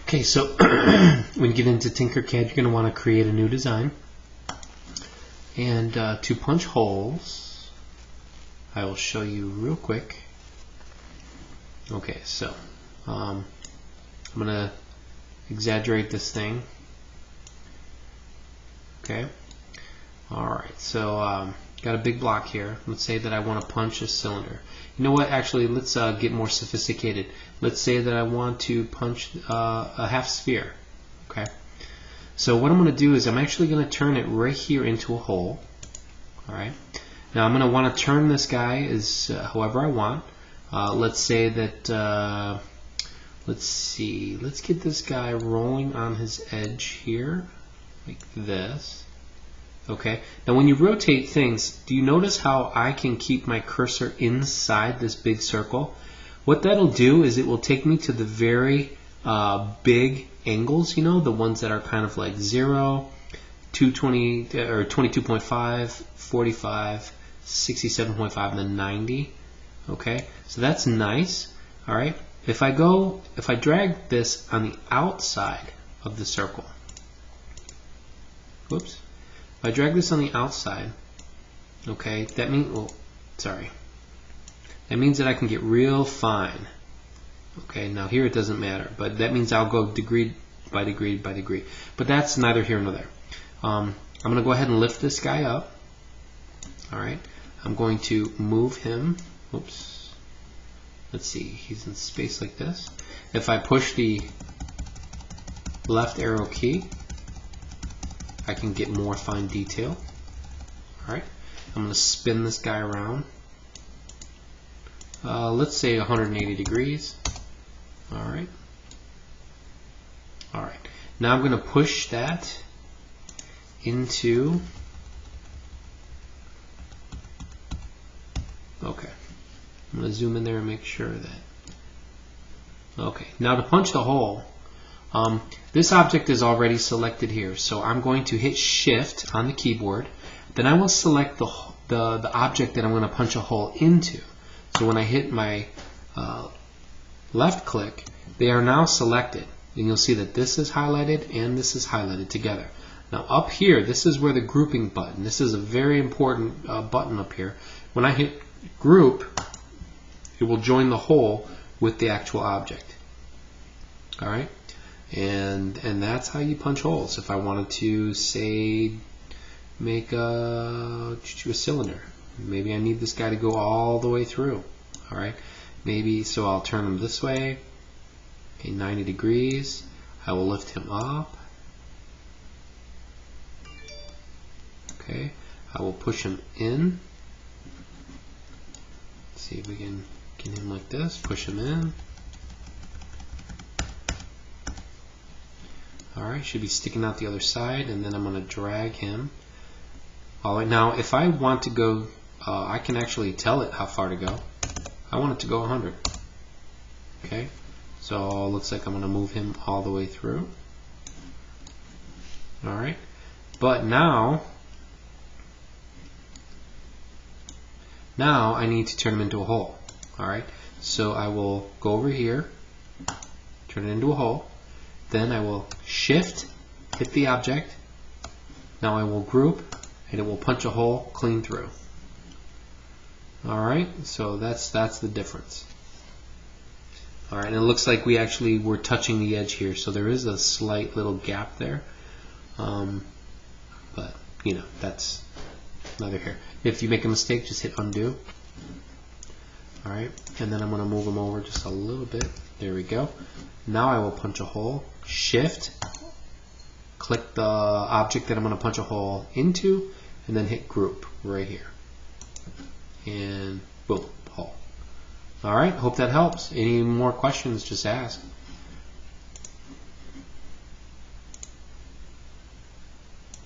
Okay, so when you get into TinkerCAD, you're going to want to create a new design. And to punch holes, I will show you real quick. Okay, so I'm going to exaggerate this thing. Okay. Alright, so got a big block here. Let's say that I want to punch a cylinder. You know what? Actually, let's get more sophisticated. Let's say that I want to punch a half sphere. Okay. So what I'm going to do is I'm actually going to turn it right here into a hole. Alright. Now I'm going to want to turn this guy as however I want. Let's say that let's see. Let's get this guy rolling on his edge here, like this. Okay, now when you rotate things, do you notice how I can keep my cursor inside this big circle? What that'll do is it will take me to the very big angles, you know, the ones that are kind of like 0, 220 or 22.5, 45, 67.5, and then 90. Okay, so that's nice. All right, if I drag this on the outside of the circle, whoops. If I drag this on the outside, okay, that means, well, sorry, that means that I can get real fine. Okay, now here it doesn't matter, but that means I'll go degree by degree by degree. But that's neither here nor there. I'm going to go ahead and lift this guy up. All right, I'm going to move him. Oops. Let's see, he's in space like this. If I push the left arrow key, I can get more fine detail. Alright, I'm going to spin this guy around. Let's say 180 degrees. Alright. Alright, now I'm going to push that into. Okay, I'm going to zoom in there and make sure that. Okay, now to punch the hole. This object is already selected here, so I'm going to hit Shift on the keyboard. Then I will select the object that I'm going to punch a hole into. So when I hit my left click, they are now selected. And you'll see that this is highlighted and this is highlighted together. Now up here, this is where the grouping button, this is a very important button up here. When I hit Group, it will join the hole with the actual object. Alright? And that's how you punch holes. If I wanted to, say, make a cylinder, maybe I need this guy to go all the way through. All right, maybe so I'll turn him this way. Okay, 90 degrees. I will lift him up. Okay, I will push him in. Let's see if we can get him like this. Push him in. Alright, should be sticking out the other side, and then I'm going to drag him. Alright, now if I want to go, I can actually tell it how far to go. I want it to go 100. Okay, so it looks like I'm going to move him all the way through. Alright, but now I need to turn him into a hole. Alright, so I will go over here, turn it into a hole. Then I will Shift, hit the object. Now I will group, and it will punch a hole clean through. Alright, so that's the difference. Alright, and it looks like we actually were touching the edge here, so there is a slight little gap there. But, you know, that's neither here. If you make a mistake, just hit undo. Alright, and then I'm going to move them over just a little bit. There we go. Now I will punch a hole. Shift, click the object that I'm going to punch a hole into, and then hit Group right here. And boom, hole. Alright, hope that helps. Any more questions, just ask.